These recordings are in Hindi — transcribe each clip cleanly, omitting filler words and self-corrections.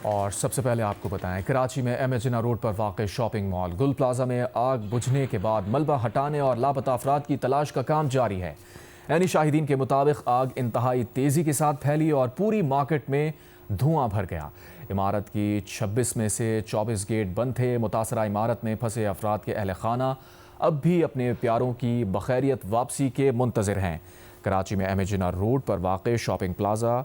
और सबसे पहले आपको बताएं, कराची में एमेजिना रोड पर वाक़ शॉपिंग मॉल गुल प्लाजा में आग बुझने के बाद मलबा हटाने और लापता अफराद की तलाश का काम जारी है। यानी शाहिदीन के मुताबिक आग इंतहाई तेज़ी के साथ फैली और पूरी मार्केट में धुआं भर गया। इमारत की 26 में से 24 गेट बंद थे। मुतासरा इमारत में फंसे अफराद के अहल खाना अब भी अपने प्यारों की बखैरियत वापसी के मुंतज़िर हैं। कराची में एमेजिना रोड पर वाक़ शॉपिंग प्लाजा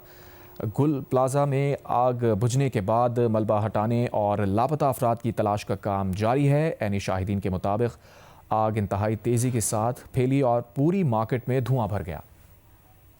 गुल प्लाजा में आग बुझने के बाद मलबा हटाने और लापता अफराद की तलाश का काम जारी है। यानी शाहिदीन के मुताबिक आग इंतहाई तेज़ी के साथ फैली और पूरी मार्केट में धुआं भर गया।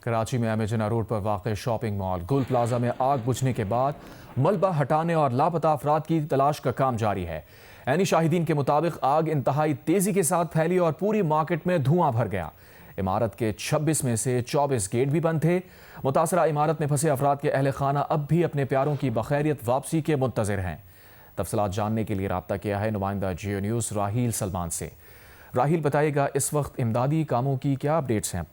कराची में एमेजिना रोड पर वाक़ शॉपिंग मॉल गुल प्लाजा में आग बुझने के बाद मलबा हटाने और लापता अफराद की तलाश का काम जारी है। यानी शाहिदीन के मुताबिक आग इंतहाई तेज़ी के साथ फैली और पूरी मार्केट में धुआं भर गया। इमारत के 26 में से 24 गेट भी बंद थे। मुतासरा इमारत में फंसे अफराद के अहल खाना अब भी अपने प्यारों की बखैरियत वापसी के मुंतज़िर हैं। तफसीलात जानने के लिए रब्ता किया है नुमाइंदा जियो न्यूज़ राहील सलमान से। राहील, बताइएगा इस वक्त इमदादी कामों की क्या अपडेट्स हैं?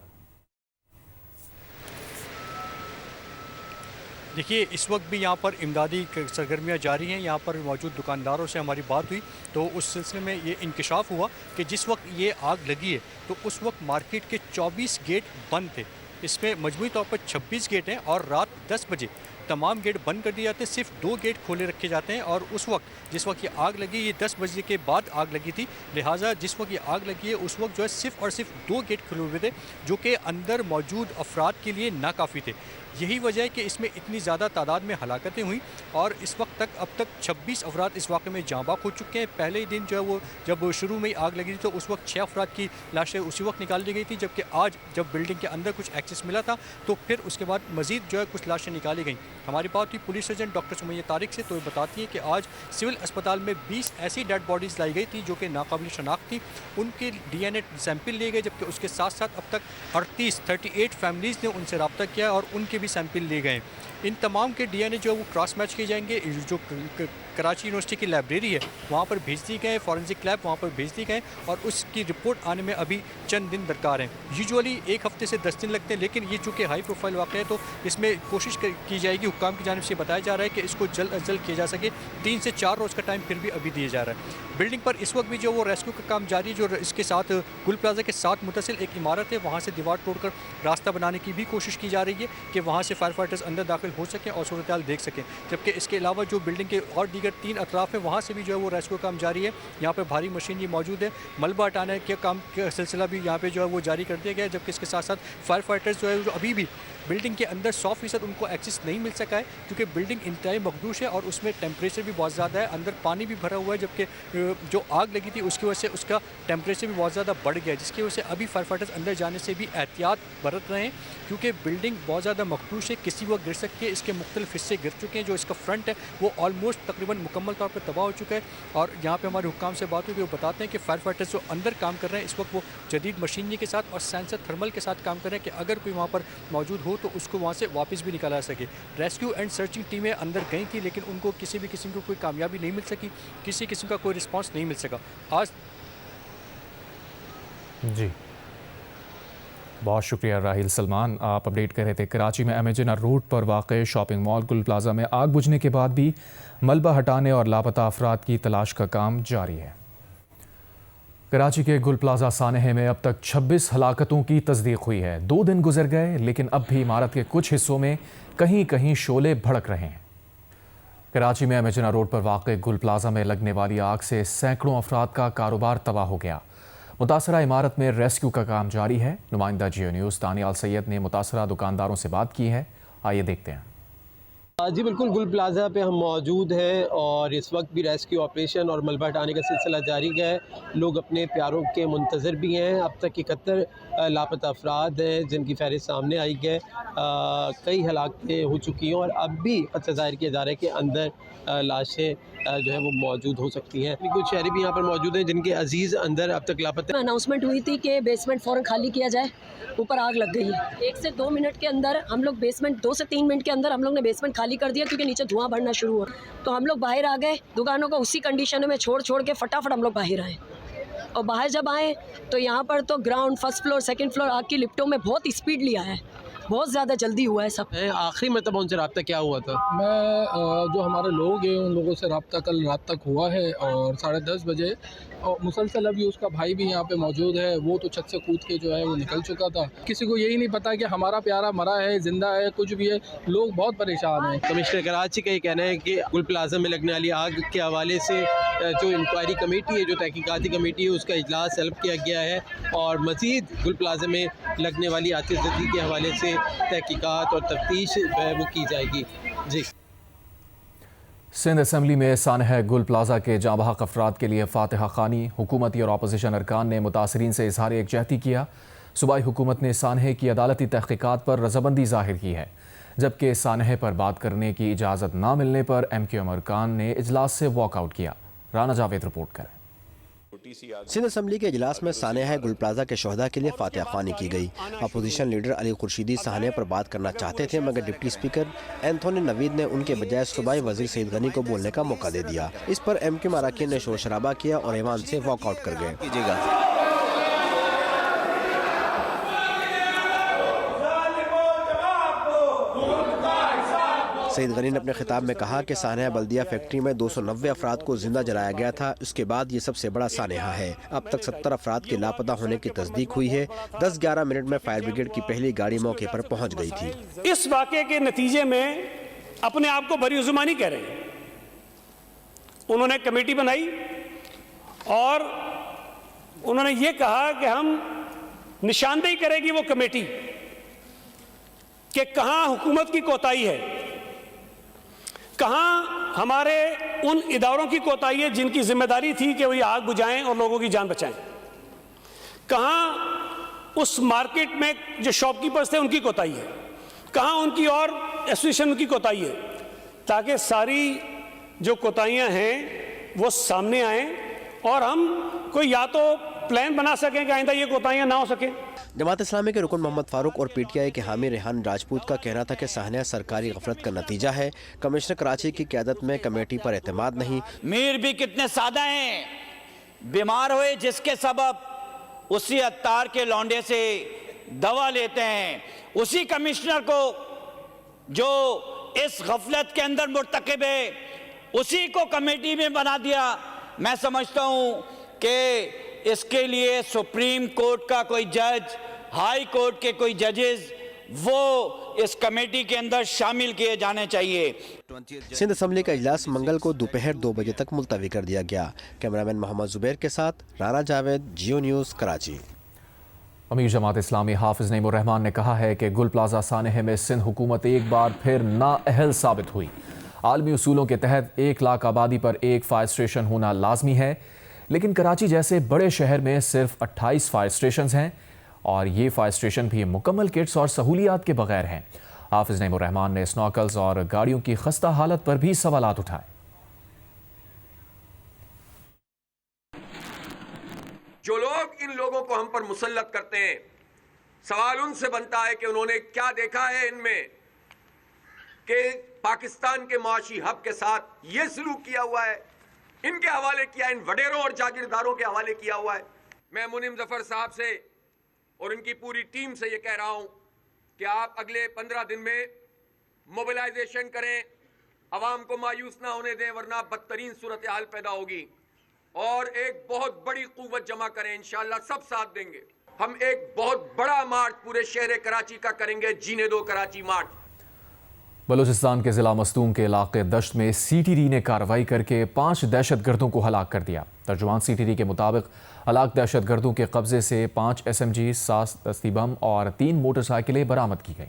देखिए, इस वक्त भी यहाँ पर इमदादी सरगर्मियाँ जारी हैं। यहाँ पर मौजूद दुकानदारों से हमारी बात हुई तो उस सिलसिले में ये इंकशाफ हुआ कि जिस वक्त ये आग लगी है तो उस वक्त मार्केट के 24 गेट बंद थे। इसमें मजमूई तौर पर 26 गेट हैं और रात 10 बजे तमाम गेट बंद कर दिए जाते हैं, सिर्फ 2 गेट खोले रखे जाते हैं। और उस वक्त जिस वक्त ये आग लगी, ये 10 बजे के बाद आग लगी थी, लिहाजा जिस वक्त ये आग लगी है उस वक्त जो है सिर्फ और सिर्फ 2 गेट खुले हुए थे जो कि अंदर मौजूद अफराद के लिए नाकाफ़ी थे। यही वजह है कि इसमें इतनी ज़्यादा तादाद में हलाकतें हुई और इस वक्त तक अब तक 26 अफराद इस वाक़े में जाँ बाक हो चुके हैं। पहले ही दिन जो है वो जब शुरू में ही आग लगी थी तो उस वक्त 6 अफराद की लाशें उसी वक्त निकाल दी गई थी, जबकि आज जब बिल्डिंग के अंदर कुछ एक्सेस मिला था तो फिर उसके बाद मज़ीद जो है कुछ लाशें निकाली गई। हमारी बात हुई police surgeon doctor Sumaiya Tariq से, तो ये बताती है कि आज सिविल अस्पताल में 20 ऐसी डेड बॉडीज़ लाई गई थी जो कि नाकाबिल शनाख्त थी। उनके DNA सैंपल लिए गए, जबकि उसके साथ साथ अब तक 38 फैमिलीज़ ने उनसे रब्ता किया और उनके भी सैंपल लिए गए। इन तमाम के DNA जो है वो क्रॉस मैच किए जाएंगे। जो कराची यूनिवर्सिटी की लाइब्रेरी है वहाँ पर भेज दी गए, फॉरेंसिक लैब वहाँ पर भेज दी गए और उसकी रिपोर्ट आने में अभी चंद दिन दरकार हैं। यूजुअली 1 हफ्ते से 10 दिन लगते हैं, लेकिन ये चूँकि हाई प्रोफाइल वाक़या है तो इसमें कोशिश की जाएगी। हुक्काम की जानिब से बताया जा रहा है कि इसको जल्द अज जल्द किया जा सके। 3 से 4 रोज़ का टाइम फिर भी अभी दिया जा रहा है। बिल्डिंग पर इस वक्त भी जो वो रेस्क्यू का काम जारी है। जो इसके साथ गुल प्लाजा के साथ मुतसिल एक इमारत है, वहाँ से दीवार तोड़कर रास्ता बनाने की भी कोशिश की जा रही है कि वहाँ से फायर फाइटर्स अंदर दाखिल हो सकें और सूरत हाल देख सकें। जबकि इसके अलावा जो बिल्डिंग के और दीगर 3 अतराफ़ है वहाँ से भी जो है वो रेस्क्यू काम जारी है। यहाँ पे भारी मशीनरी मौजूद है। मलबा हटाने के काम का सिलसिला भी यहाँ पे जो है वो जारी कर दिया गया है। जबकि इसके साथ साथ फायर फाइटर्स जो है जो अभी भी बिल्डिंग के अंदर 100% उनको एक्सेस नहीं मिल सका है, क्योंकि बिल्डिंग इंतहाई मखदूश है और उसमें टेम्परेचर भी बहुत ज़्यादा है, अंदर पानी भी भरा हुआ है। जबकि जो आग लगी थी उसकी वजह से उसका टेम्परेचर भी बहुत ज़्यादा बढ़ गया है, जिसकी वजह से अभी फायर फाइटर्स अंदर जाने से भी एहतियात बरत रहे हैं, क्योंकि बिल्डिंग बहुत ज़्यादा मखदूश है, किसी वक्त गिर सकती है। इसके मुख्तलिफ हिस्से गिर चुके हैं। जो इसका फ्रंट है वो ऑलमोस्ट तकरीबन मुकम्मल तौर पर तबाह हो चुका है। और यहाँ पे हमारे हुक्काम से बात हुई, वो बताते हैं कि फायर फाइटर्स जो अंदर काम कर रहे हैं इस वक्त वो जदीद मशीनरी के साथ और सेंसर थर्मल के साथ काम कर रहे हैं कि अगर कोई वहाँ पर मौजूद हो तो उसको वहाँ से वापस भी निकाला जा सके। रेस्क्यू एंड सर्चिंग टीमें अंदर गई थी, लेकिन उनको किसी भी किस्म की कोई कामयाबी नहीं मिल सकी, किसी किस्म का कोई रिस्पांस नहीं मिल सका। आज जी, बहुत शुक्रिया राहील सलमान, आप अपडेट कर रहे थे। कराची में एमेजिना रोड पर वाक़ शॉपिंग मॉल गुल प्लाजा में आग बुझने के बाद भी मलबा हटाने और लापता अफराद की तलाश का काम जारी है। कराची के गुल प्लाजा सानहे में अब तक 26 हलाकतों की तस्दीक हुई है। 2 दिन गुजर गए, लेकिन अब भी इमारत के कुछ हिस्सों में कहीं कहीं शोले भड़क रहे हैं। कराची में एमेजिना रोड पर वाक़ गुल प्लाजा में लगने वाली आग से सैकड़ों अफराद का कारोबार तबाह हो गया। मुतासरा इमारत में रेस्क्यू का काम जारी है। नुमाइंदा जियो न्यूज़ दानियाल सैयद ने मुतासरा दुकानदारों से बात की है, आइए देखते हैं। जी बिल्कुल, गुल प्लाज़ा पे हम मौजूद हैं और इस वक्त भी रेस्क्यू ऑपरेशन और मलबा हटाने का सिलसिला जारी है। लोग अपने प्यारों के मुंतज़िर भी हैं। अब तक 71 लापता अफराद हैं जिनकी फहरिस्त सामने आई है। कई हलाकतें हो चुकी हैं और अब भी खदशा ज़ाहिर किया जा रहा है कि अंदर लाशें जो है वो मौजूद हो सकती हैं। कुछ शहरी भी यहाँ पर मौजूद हैं जिनके अजीज़ अंदर अब तक लापता। अनाउंसमेंट हुई थी कि बेसमेंट फ़ौरन खाली किया जाए, ऊपर आग लग गई है। 1 से 2 मिनट के अंदर हम लोग बेसमेंट 2 से 3 मिनट के अंदर हम लोग ने बेसमेंट खाली कर दिया, क्योंकि नीचे धुआं बढ़ना शुरू हुआ। तो हम लोग बाहर आ गए, दुकानों को उसी कंडीशन में छोड़ के फटाफट हम लोग बाहर आए। और बाहर जब आए तो यहाँ पर तो ground, first floor, second floor आग की लिफ्टों में बहुत स्पीड लिया है। बहुत ज़्यादा जल्दी हुआ है सब। आखिरी मतलब उनसे रब्ता क्या हुआ था? मैं जो हमारे लोग हैं उन लोगों से रब्ता कल रात तक हुआ है और 10:30 बजे, और मुसलसल अभी उसका भाई भी यहाँ पे मौजूद है। वो तो छत से कूद के जो है वो निकल चुका था। किसी को यही नहीं पता कि हमारा प्यारा मरा है, जिंदा है, कुछ भी है। लोग बहुत परेशान हैं। कमिश्नर कराची का ये कहना है कि गुल प्लाजा में लगने वाली आग के हवाले से जो इंक्वायरी कमेटी है, जो तहकीकाती कमेटी है, उसका इजलास तलब किया गया है और मज़ीद गुल प्लाजा में लगने वाली आतिशबाजी के हवाले से तहकीकात और तफ्तीश वो की जाएगी। जी। सिंध असम्बली में सानह गुल प्लाजा के जाँबहक अफराद के लिए फातिहा खानी हुकूमती और अपोजिशन अरकान ने मुतासरीन से इजहार यकजहती किया। सूबाई हुकूमत ने सानह की अदालती तहकीकात पर रजामंदी जाहिर की है, जबकि सानह पर बात करने की इजाज़त ना मिलने पर MQM अरकान ने इजलास से वॉकआउट किया। राना जावेद रिपोर्ट करें। सिंध असम्बली के इजलास में सानह गुल प्लाजा के शोहदा के लिए फातिहा ख्वानी की गई। अपोजिशन लीडर अली खुर्शीदी सानह पर बात करना चाहते थे, मगर डिप्टी स्पीकर एंथोनी नवीद ने उनके बजाय सूबाई वजीर सईद गनी को बोलने का मौका दे दिया। इस पर MQM अरकान ने शोर शराबा किया और ऐवान से वॉकआउट कर गए। सईद गनी ने अपने खिताब में कहा कि सानहा बल्दिया फैक्ट्री में 290 अफराद को जिंदा जलाया गया था। उसके बाद ये सबसे बड़ा सानहा है। अब तक 70 अफराद के लापता होने की तस्दीक हुई है। 10-11 मिनट में फायर ब्रिगेड की पहली गाड़ी मौके पर पहुंच गई थी। इस वाक़े के नतीजे में अपने आप को बरी उज़्मानी कह रहे हैं। उन्होंने कमेटी बनाई और उन्होंने ये कहा कि हम निशानदेही करेगी वो कमेटी कि कहां हुकूमत की कोताही है, कहां हमारे उन इदारों की कोताही है जिनकी जिम्मेदारी थी कि वो ये आग बुझाएं और लोगों की जान बचाएं, कहां उस मार्केट में जो शॉपकीपर्स थे उनकी कोताही है, कहां उनकी और एसोसिएशन की कोताही है, ताकि सारी जो कोताहियां हैं वो सामने आए और हम कोई या तो प्लान बना सकें कि आइंदा ये कोताहियां ना हो सके। जमात इस्लामी के रुकन मोहम्मद फारूक और PTI के हामी रेहान राजपूत का कहना था कि सानहा सरकारी गफलत का नतीजा है। कमिश्नर कराची की क़यादत में कमेटी पर एतमाद नहीं। मीर भी कितने सादा हैं, बीमार हुए जिसके सबब उसी अत्तार के लौंडे से दवा लेते हैं, उसी कमिश्नर को जो इस गफलत के अंदर मुर्तकिब है उसी को कमेटी में बना दिया। मैं समझता हूँ कि इसके लिए सुप्रीम कोर्ट का कोई जज, हाई कोर्ट के कोई जजेस वो इस कमेटी के अंदर शामिल किए जाने चाहिए। सिंध असम्बली का इजलास मंगल को दोपहर 2 बजे तक मुलतवी कर दिया गया। कैमरामैन मोहम्मद जुबैर के साथ राना जावेद, जियो न्यूज़, कराची। अमीर जमात इस्लामी हाफिज नईमुर रहमान ने कहा है कि गुल प्लाजा सानहे में सिंध हुकूमत एक बार फिर नाअहल साबित हुई। आलमी उसूलों के तहत 1 लाख आबादी पर एक फायर स्टेशन होना लाजमी है, लेकिन कराची जैसे बड़े शहर में सिर्फ 28 फायर स्टेशन हैं और ये फायर स्टेशन भी मुकम्मल किट्स और सहूलियात के बगैर हैं। हाफिज नईमुर रहमान ने स्नॉकल्स और गाड़ियों की खस्ता हालत पर भी सवालात उठाए। जो लोग इन लोगों को हम पर मुसल्लत करते हैं, सवाल उनसे बनता है कि उन्होंने क्या देखा है इनमें कि पाकिस्तान के माशी हब के साथ ये सलूक किया हुआ है, इनके हवाले किया, इन वडेरों और जागीरदारों के हवाले किया हुआ है। मैं मुनीम जफर साहब से और इनकी पूरी टीम से ये कह रहा हूं कि आप अगले 15 दिन में मोबिलाइजेशन करें, अवाम को मायूस ना होने दें, वरना बदतरीन सूरत हाल पैदा होगी, और एक बहुत बड़ी कुव्वत जमा करें। इंशाअल्लाह सब साथ देंगे। हम एक बहुत बड़ा मार्च पूरे शहर कराची का करेंगे, जीने दो कराची मार्च। बलूचिस्तान के ज़िला मस्तूम के इलाके दश्त में CTD ने कार्रवाई करके 5 दहशतगर्दों को हलाक कर दिया। तर्जुमान CTD के मुताबिक हलाक दहशतगर्दों के कब्जे से 5 SMG, 7 दस्ती बम और 3 मोटरसाइकिलें बरामद की गई।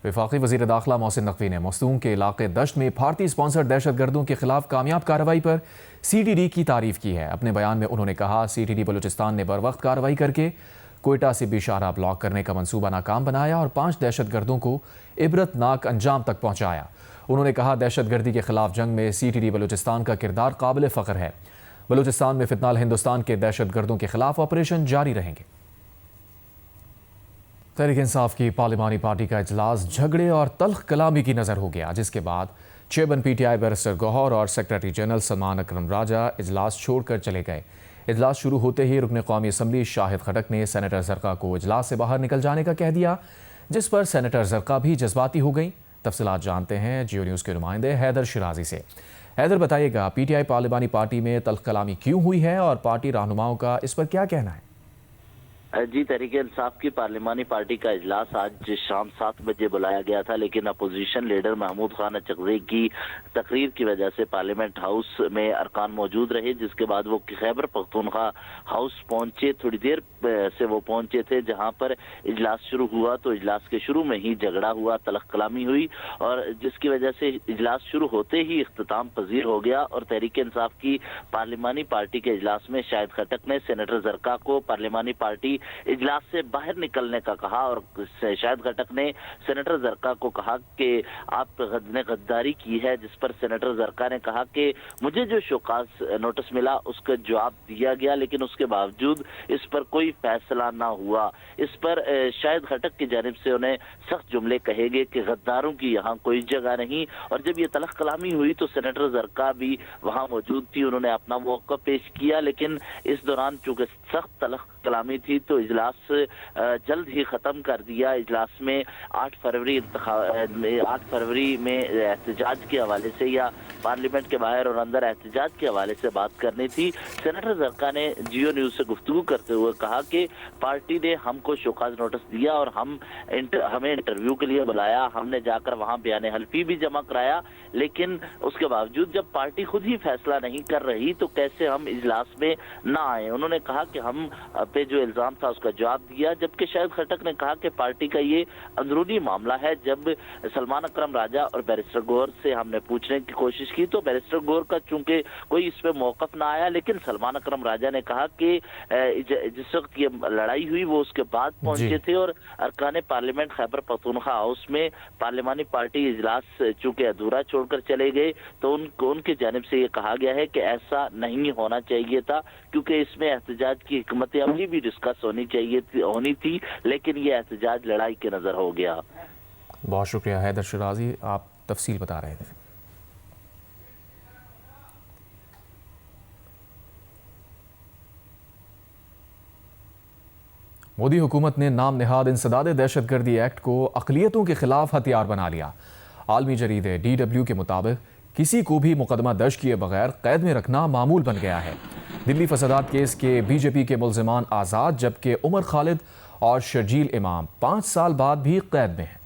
वफाकी वज़ीर दाखिला मोहसिन नकवी ने मस्तूम के इलाके दश्त में भारतीय स्पॉन्सर दहशतगर्दों के खिलाफ कामयाब कार्रवाई पर CTD की तारीफ की है। अपने बयान में उन्होंने कहा, CTD बलूचिस्तान ने बर वक्त कार्रवाई करके कोयटा से भी शाहराह ब्लॉक करने का मंसूबा नाकाम बनाया और 5 दहशतगर्दों को इबरतनाक अंजाम तक पहुंचाया। उन्होंने कहा, दहशतगर्दी के खिलाफ जंग में CTD बलूचिस्तान का किरदार काबिल फ़ख्र है। बलूचिस्तान में फितनाल हिंदुस्तान के दहशतगर्दों के खिलाफ ऑपरेशन जारी रहेंगे। तहरीक इंसाफ की पार्लिमानी पार्टी का इजलास झगड़े और तल्ख कलामी की नज़र हो गया, जिसके बाद चेयरमैन PTI बैरिस्टर गौहर और सेक्रेटरी जनरल सलमान अकरम राजा इजलास छोड़कर चले गए। इजलास शुरू होते ही रुकन कौमी असम्बली शाहिद खटक ने सेनेटर जरका को इजलास से बाहर निकल जाने का कह दिया, जिस पर सेनेटर जरका भी जज्बाती हो गई। तफसीलात जानते हैं जियो न्यूज़ के नुमाइंदे हैदर शिराजी से। हैदर, बताइएगा PTI पार्लिमानी पार्टी में तल्ख कलामी क्यों हुई है और पार्टी रहनुमाओं का इस पर क्या कहना है? जी, तहरीक-ए-इंसाफ की पार्लिमानी पार्टी का इजलास आज शाम 7 बजे बुलाया गया था, लेकिन अपोजिशन लीडर महमूद खान अचकज़ई की तकरीर की वजह से पार्लियामेंट हाउस में अरकान मौजूद रहे, जिसके बाद वो खैबर पख्तूनख्वा हाउस पहुंचे। थोड़ी देर से वो पहुंचे थे, जहां पर इजलास शुरू हुआ तो इजलास के शुरू में ही झगड़ा हुआ, तलख कलामी हुई और जिसकी वजह से इजलास शुरू होते ही इख्तिताम पजीर हो गया और तहरीक-ए-इंसाफ की पार्लिमानी पार्टी के इजलास में शाहिद खटक ने सेनेटर जरका को पार्लिमानी पार्टी इजलास से बाहर निकलने का कहा और शाहिद खटक ने सेनेटर जरका को कहा कि आपने गद्दारी की है, जिस पर सेनेटर जरका ने कहा कि मुझे जो शोकाज नोटिस मिला उसका जवाब दिया गया, लेकिन उसके बावजूद इस पर कोई फैसला ना हुआ। इस पर शाहिद खटक की जानिब से उन्हें सख्त जुमले कहे गए कि गद्दारों की यहाँ कोई जगह नहीं। और जब ये तलख कलामी हुई तो सेनेटर जरका भी वहाँ मौजूद थी, उन्होंने अपना मौक़िफ़ पेश किया, लेकिन इस दौरान चूंकि सख्त तलख कलामी थी तो इजलास जल्द ही ख़त्म कर दिया। इजलास में 8 फरवरी में एहतजाज के हवाले से या पार्लियामेंट के बाहर और अंदर एहतजाज के हवाले से बात करनी थी। सेनेटर जरका ने जियो न्यूज़ से गुफ्तगू करते हुए कहा कि पार्टी ने हमको शोकाज नोटिस दिया और हमें इंटरव्यू के लिए बुलाया, हमने जाकर वहाँ बयान हल्फी भी जमा कराया, लेकिन उसके बावजूद जब पार्टी खुद ही फैसला नहीं कर रही तो कैसे हम इजलास में ना आए। उन्होंने कहा कि हम पे जो इल्ज़ाम था उसका जवाब दिया, जबकि शाहिद खटक ने कहा कि पार्टी का ये अंदरूनी मामला है। जब सलमान अकरम राजा और बैरिस्टर गौर से हमने पूछने की कोशिश की तो बैरिस्टर गौर का चूंकि कोई इस पे मौक़िफ़ ना आया, लेकिन सलमान अकरम राजा ने कहा कि जिस वक्त ये लड़ाई हुई वो उसके बाद पहुंचे थे और अरकान पार्लियामेंट खैबर पख्तूनख्वा हाउस में पार्लिमानी पार्टी इजलास चूंकि अधूरा छोड़कर चले गए तो उनकी जानिब से ये कहा गया है कि ऐसा नहीं होना चाहिए था, क्योंकि इसमें एहतजाज की हिकमत अमली भी डिस्कस होनी थी, लेकिन ये एहतजाज लड़ाई के नजर हो गया। बहुत शुक्रिया हैदर शिराजी, आप तफसील बता रहे थे। मोदी हुकूमत ने नाम निहाद इंसदाद दहशतगर्दी एक्ट को अक़लियतों के खिलाफ हथियार बना लिया। आलमी जरीदे DW के मुताबिक किसी को भी मुकदमा दर्ज किए बगैर कैद में रखना मामूल बन गया है। दिल्ली फसादात केस के BJP के मुल्ज़िमान आज़ाद, जबकि उमर खालिद और शर्जील इमाम 5 साल बाद भी कैद में हैं।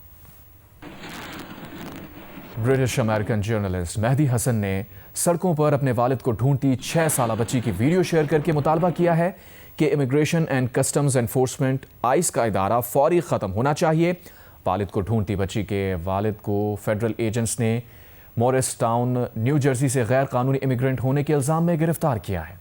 British American journalist Mehdi Hasan ने सड़कों पर अपने वालिद को ढूंढती 6 साला बच्ची की वीडियो शेयर करके मुतालबा किया है कि immigration and customs enforcement ICE का इदारा फौरी ख़त्म होना चाहिए। वालिद को ढूंढती बच्ची के वालिद को फेडरल एजेंट्स ने मॉरिस टाउन न्यू जर्सी से गैर कानूनी इमिग्रेंट होने के इल्ज़ाम में गिरफ्तार किया है।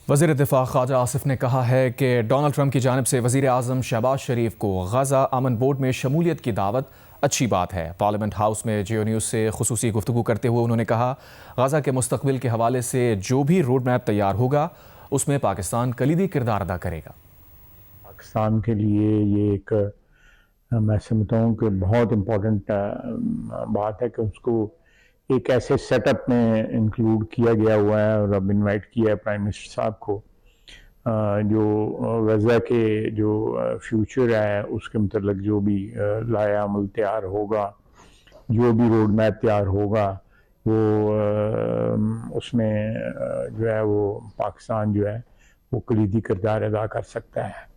वज़ीर दिफ़ा ख्वाजा आसिफ ने कहा है कि डोनाल्ड ट्रंप की जानिब से वज़ीर आज़म शहबाज शरीफ को गज़ा अमन बोर्ड में शमूलियत की दावत अच्छी बात है। पार्लियामेंट हाउस में जियो न्यूज़ से खुसूसी गुफ्तगू करते हुए उन्होंने कहा, गज़ा के मुस्तक़बिल के हवाले से जो भी रोड मैप तैयार होगा उसमें पाकिस्तान कलीदी किरदार अदा करेगा। पाकिस्तान के लिए ये एक मैं समझता हूँ कि बहुत इम्पोर्टेंट बात है कि उसको एक ऐसे सेटअप में इंक्लूड किया गया हुआ है और अब इनवाइट किया है प्राइम मिनिस्टर साहब को, जो गज़ा के जो फ्यूचर है उसके मतलब जो भी लाया अमल तैयार होगा, जो भी रोड मैप तैयार होगा वो उसमें जो है वो पाकिस्तान जो है वो कलीदी किरदार अदा कर सकता है।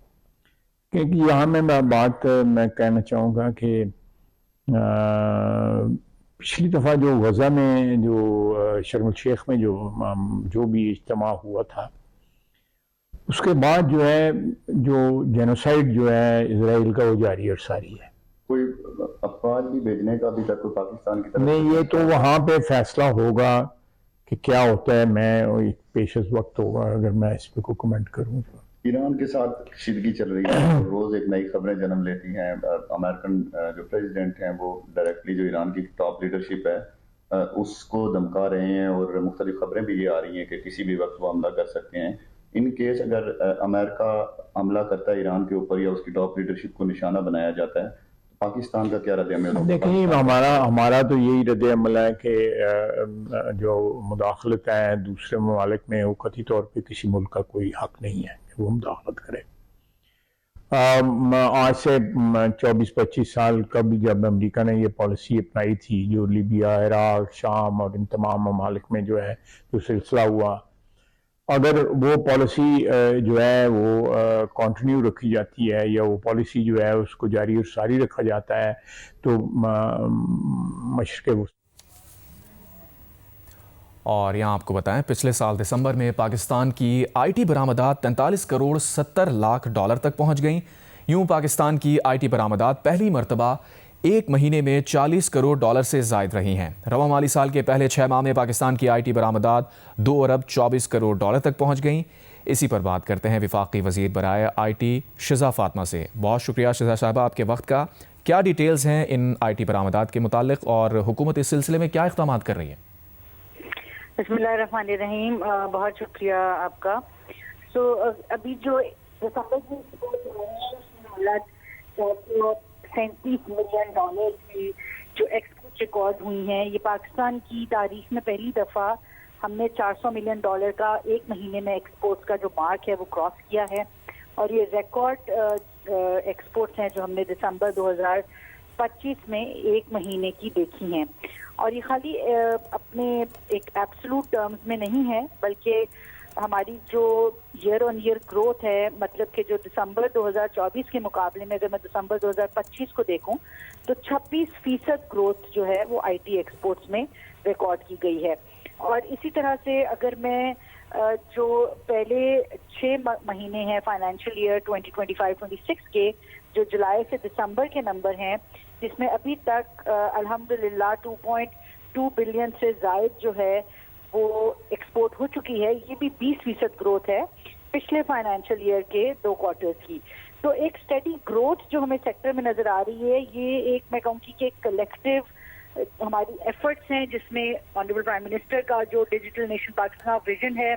क्योंकि यहाँ में मैं कहना चाहूँगा कि पिछली दफ़ा जो गज़ा में जो शर्म शेख में जो भी इज्तिमा हुआ था उसके बाद जो है जो जेनोसाइड जो है इजराइल का वो जारी और सारी है। कोई अफवाज भी भेजने का अभी तक पाकिस्तान की तरफ नहीं, ये तो वहाँ पे फैसला होगा कि क्या होता है। मैं पेशेस वक्त होगा अगर मैं इस पे को कमेंट करूँ। ईरान के साथ कशीदगी चल रही है, रोज एक नई खबरें जन्म लेती हैं। अमेरिकन जो प्रेसिडेंट हैं वो डायरेक्टली जो ईरान की टॉप लीडरशिप है उसको धमका रहे हैं और मुख्तलिफ खबरें भी ये आ रही हैं कि किसी भी वक्त वो हमला कर सकते हैं। इन केस अगर अमेरिका हमला करता है ईरान के ऊपर या उसकी टॉप लीडरशिप को निशाना बनाया जाता है, पाकिस्तान का क्या रद्द-ए-अमल होगा? देखिए, हमारा तो यही रद्द-ए-अमल है कि जो मुदाखलत है दूसरे ममालिक में, वो कथित तौर पे किसी मुल्क का कोई हक नहीं है कि वो मुदाखलत करे। आज से 24-25 साल कब जब अमेरिका ने ये पॉलिसी अपनाई थी, जो लीबिया, इराक, शाम और इन तमाम ममालिक में जो है जो सिलसिला हुआ, अगर वो पॉलिसी जो है वो कंटिन्यू रखी जाती है या वो पॉलिसी जो है उसको जारी और सारी रखा जाता है, तो मशरिक़। और यहाँ आपको बताएं, पिछले साल दिसंबर में पाकिस्तान की आईटी बरामदात 43 करोड़ 70 लाख डॉलर तक पहुँच गईं। यूँ पाकिस्तान की आईटी बरामदात पहली मरतबा एक महीने में 40 करोड़ डॉलर से ज़ायद रही हैं। रवा माली साल के पहले 6 माह में पाकिस्तान की आईटी बरामदात 2 अरब 24 करोड़ डॉलर तक पहुँच गईं। इसी पर बात करते हैं वफाकी वज़ीर बराए आईटी शिज़ा फातिमा से। बहुत शुक्रिया शिज़ा साहबा आपके वक्त का। क्या डिटेल्स हैं इन आईटी बरामदात के मुतालिक और हुकूमत इस सिलसिले में क्या इक़दाम कर रही है? बिस्मिल्लाहिर्रहमानिर्रहीम, बहुत शुक्रिया आपका। अभी जो 37 मिलियन डॉलर की जो एक्सपोर्ट रिकॉर्ड हुई हैं, ये पाकिस्तान की तारीख में पहली दफ़ा हमने 400 मिलियन डॉलर का एक महीने में एक्सपोर्ट का जो मार्क है वो क्रॉस किया है। और ये रिकॉर्ड एक्सपोर्ट्स हैं जो हमने दिसंबर 2025 में एक महीने की देखी हैं। और ये खाली अपने एक एब्सोल्यूट टर्म्स में नहीं है, बल्कि हमारी जो ईयर ऑन ईयर ग्रोथ है, मतलब कि जो दिसंबर 2024 के मुकाबले में अगर मैं दिसंबर 2025 को देखूं तो 26% ग्रोथ जो है वो आईटी एक्सपोर्ट्स में रिकॉर्ड की गई है। और इसी तरह से अगर मैं जो पहले 6 महीने हैं फाइनेंशियल ईयर 2025-26 के, जो जुलाई से दिसंबर के नंबर हैं, जिसमें अभी तक अल्हम्दुलिल्लाह 2.2 बिलियन से ज़ायद जो है वो एक्सपोर्ट हो चुकी है। ये भी 20% ग्रोथ है पिछले फाइनेंशियल ईयर के 2 क्वार्टर्स की। तो एक स्टेडी ग्रोथ जो हमें सेक्टर में नजर आ रही है, ये एक मैं कहूँगी कि कलेक्टिव हमारी एफर्ट्स हैं, जिसमें ऑनरेबल प्राइम मिनिस्टर का जो डिजिटल नेशन पाकिस्तान विजन है,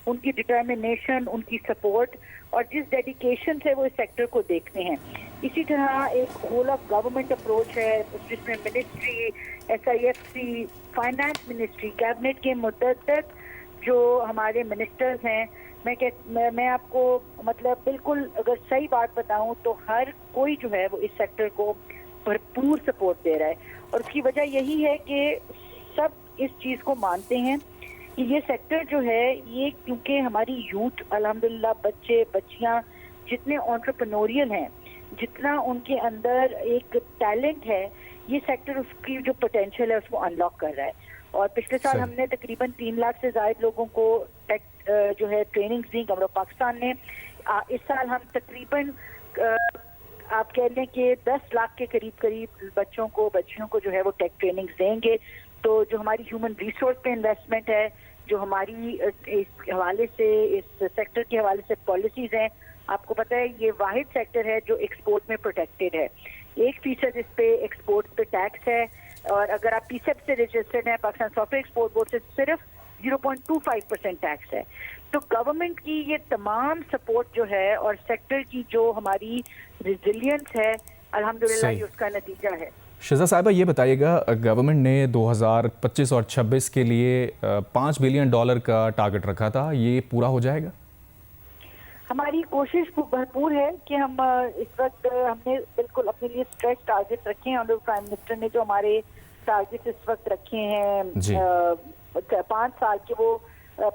उनकी डिटर्मिनेशन, उनकी सपोर्ट और जिस डेडिकेशन से वो इस सेक्टर को देखते हैं। इसी तरह एक होल ऑफ गवर्नमेंट अप्रोच है, जिसमें ministry, SIFC, finance ministry, cabinet के मुतअद्दिद जो हमारे मिनिस्टर्स हैं, मैं आपको मतलब बिल्कुल अगर सही बात बताऊं तो हर कोई जो है वो इस सेक्टर को भरपूर सपोर्ट दे रहा है। और उसकी वजह यही है कि सब इस चीज़ को मानते हैं कि ये सेक्टर जो है, ये क्योंकि हमारी यूथ अल्हम्दुलिल्लाह, बच्चे बच्चियां जितने एंटरप्रेन्योरियल हैं, जितना उनके अंदर एक टैलेंट है, ये सेक्टर उसकी जो पोटेंशियल है उसको अनलॉक कर रहा है। और पिछले साल हमने तकरीबन 3 लाख से ज़ायद लोगों को टेक जो है ट्रेनिंग्स दी गवर्नमेंट पाकिस्तान ने। इस साल हम तकरीबन आप कह लें कि 10 लाख के करीब बच्चियों को जो है वो टेक ट्रेनिंग्स देंगे। तो जो हमारी ह्यूमन रिसोर्स पे इन्वेस्टमेंट है, जो हमारी इस हवाले से, इस सेक्टर के हवाले से पॉलिसीज हैं, आपको पता है ये वाहिद सेक्टर है जो एक्सपोर्ट में प्रोटेक्टेड है। 1% इस पे एक्सपोर्ट पे टैक्स है, और अगर आप PSEP से रजिस्टर्ड हैं, पाकिस्तान सॉफ्टवेयर एक्सपोर्ट बोर्ड से, सिर्फ 0.25% टैक्स है। तो गवर्नमेंट की ये तमाम सपोर्ट जो है और सेक्टर की जो हमारी रिजिलियंस है, अल्हम्दुलिल्लाह ये उसका नतीजा है। शिज़ा साहिबा, ये बताइएगा, गवर्नमेंट ने 2025 और 26 के लिए $5 बिलियन का टारगेट रखा था, ये पूरा हो जाएगा? हमारी कोशिश भरपूर है कि हम इस वक्त हमने बिल्कुल अपने लिए स्ट्रेच टारगेट रखे हैं। ऑनरेबल प्राइम मिनिस्टर ने जो हमारे टारगेट इस वक्त रखे हैं 5 साल के, वो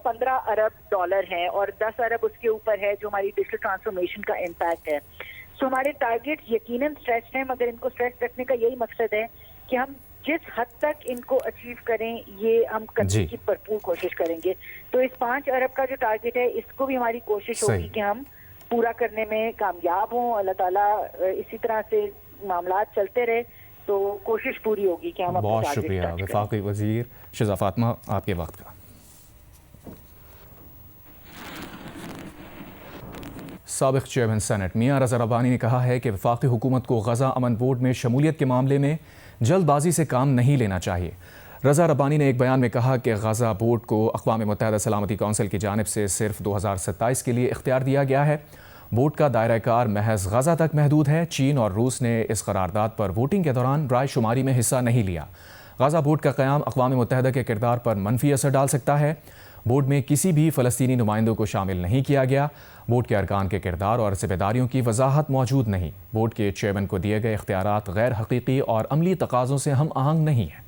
$15 अरब हैं और 10 अरब उसके ऊपर है जो हमारी डिजिटल ट्रांसफॉर्मेशन का इम्पैक्ट है। सो हमारे टारगेट यकीनन स्ट्रेच हैं, मगर इनको स्ट्रेच रखने का यही मकसद है कि हम जिस हद तक इनको अचीव करें, ये हम करने की भरपूर कोशिश करेंगे। तो इस 5 अरब का जो टारगेट है, इसको भी हमारी कोशिश होगी कि हम पूरा करने में कामयाब हों। अल्लाह ताला इसी तरह से मामला चलते रहे तो कोशिश पूरी होगी कि हम। बहुत शुक्रिया वफाकी वज़ीर शिज़ा फातिमा आपके वक्त का। साबिक़ चेयरमैन सेनेट मियां रज़ा रब्बानी ने कहा है कि वफाकी हुकूमत को गज़ा अमन बोर्ड में शमूलियत के मामले में जल्दबाजी से काम नहीं लेना चाहिए। रज़ा रब्बानी ने एक बयान में कहा कि गज़ा बोर्ड को अक़वाम मुत्तहिदा सलामती कौंसिल की जानिब से सिर्फ 2027 के लिए इख्तियार दिया गया है। बोर्ड का दायरा कार महज गज़ा तक महदूद है। चीन और रूस ने इस करारदाद पर वोटिंग के दौरान राय शुमारी में हिस्सा नहीं लिया। गज़ा बोर्ड का क़याम अक़वाम मुत्तहिदा के किरदार पर मनफी असर डाल सकता है। बोर्ड में किसी भी फ़लस्तीनी नुमाइंदों को शामिल नहीं किया गया। बोर्ड के अरकान के किरदार और ज़िम्मेदारियों की वजाहत मौजूद नहीं। बोर्ड के चेयरमैन को दिए गए इख्तियारात गैर हकीकी और अमली तकाज़ों से हम आहंग नहीं हैं।